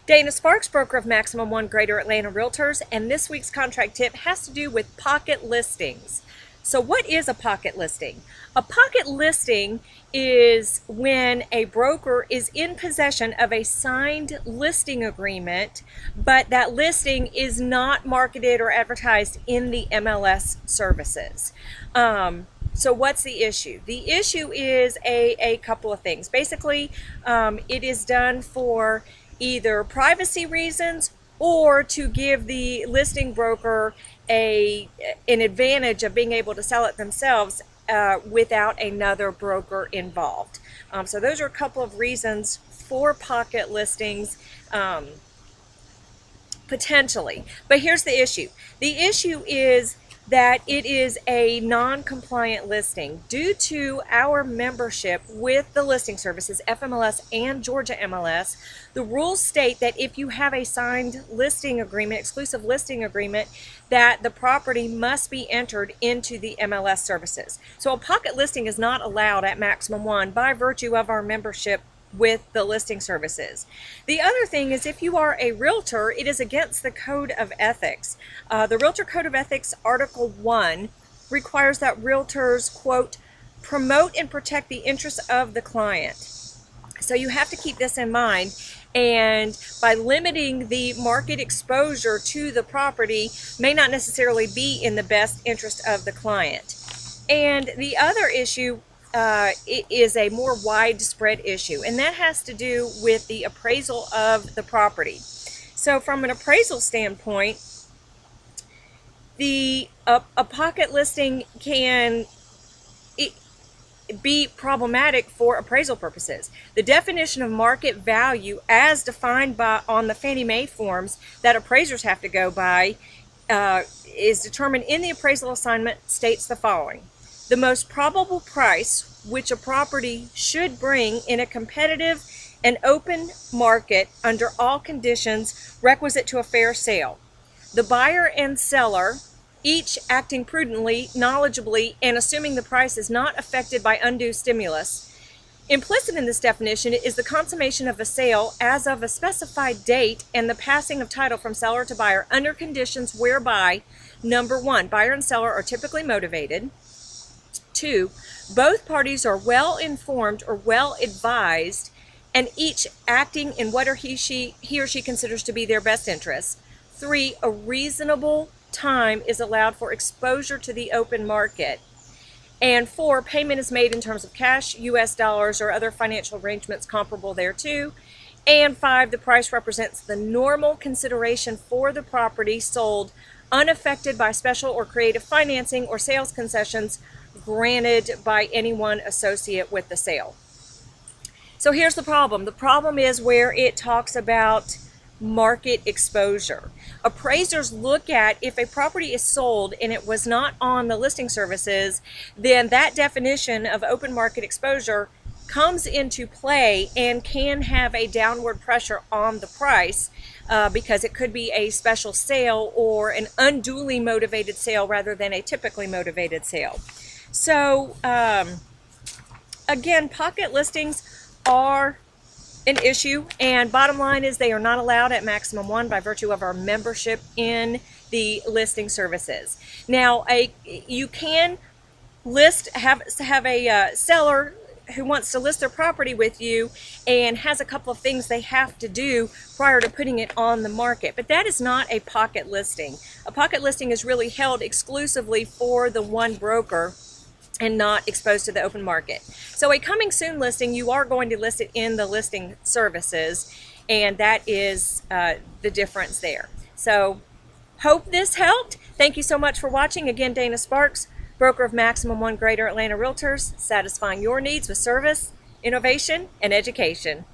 Dana Sparks, broker of Maximum One Greater Atlanta Realtors, and this week's contract tip has to do with pocket listings. So what is a pocket listing? A pocket listing is when a broker is in possession of a signed listing agreement, but that listing is not marketed or advertised in the MLS services. So what's the issue? The issue is a couple of things. Basically, it is done for either privacy reasons or to give the listing broker an advantage of being able to sell it themselves without another broker involved. So those are a couple of reasons for pocket listings potentially. But here's the issue. The issue is that it is a non-compliant listing due to our membership with the listing services, FMLS and Georgia MLS. The rules state that if you have a signed listing agreement, exclusive listing agreement, that the property must be entered into the MLS services. So a pocket listing is not allowed at Maximum One by virtue of our membership with the listing services. The other thing is, if you are a realtor, it is against the Code of Ethics. The Realtor Code of Ethics, Article 1, requires that realtors, quote, promote and protect the interests of the client. So you have to keep this in mind, and by limiting the market exposure to the property may not necessarily be in the best interest of the client. And the other issue it is a more widespread issue, and that has to do with the appraisal of the property. So from an appraisal standpoint, a pocket listing can be problematic for appraisal purposes. The definition of market value as defined on the Fannie Mae forms that appraisers have to go by is determined in the appraisal assignment, states the following: the most probable price which a property should bring in a competitive and open market under all conditions requisite to a fair sale. The buyer and seller, each acting prudently, knowledgeably, and assuming the price is not affected by undue stimulus. Implicit in this definition is the consummation of a sale as of a specified date and the passing of title from seller to buyer under conditions whereby, number one, buyer and seller are typically motivated. 2, both parties are well informed or well advised, and each acting in what he or she considers to be their best interest. 3, a reasonable time is allowed for exposure to the open market. And 4, payment is made in terms of cash, US dollars, or other financial arrangements comparable thereto. And 5, the price represents the normal consideration for the property sold, unaffected by special or creative financing or sales concessions granted by anyone associate with the sale. So here's the problem. The problem is where it talks about market exposure. Appraisers look at if a property is sold and it was not on the listing services, then that definition of open market exposure comes into play and can have a downward pressure on the price because it could be a special sale or an unduly motivated sale rather than a typically motivated sale. So again, pocket listings are an issue, and bottom line is they are not allowed at Maximum One by virtue of our membership in the listing services. Now, you can have a seller who wants to list their property with you and has a couple of things they have to do prior to putting it on the market, but that is not a pocket listing. A pocket listing is really held exclusively for the one broker and not exposed to the open market. So a coming soon listing, you are going to list it in the listing services, and that is the difference there. So hope this helped. Thank you so much for watching. Again, Dana Sparks, broker of Maximum One Greater Atlanta Realtors, satisfying your needs with service, innovation, and education.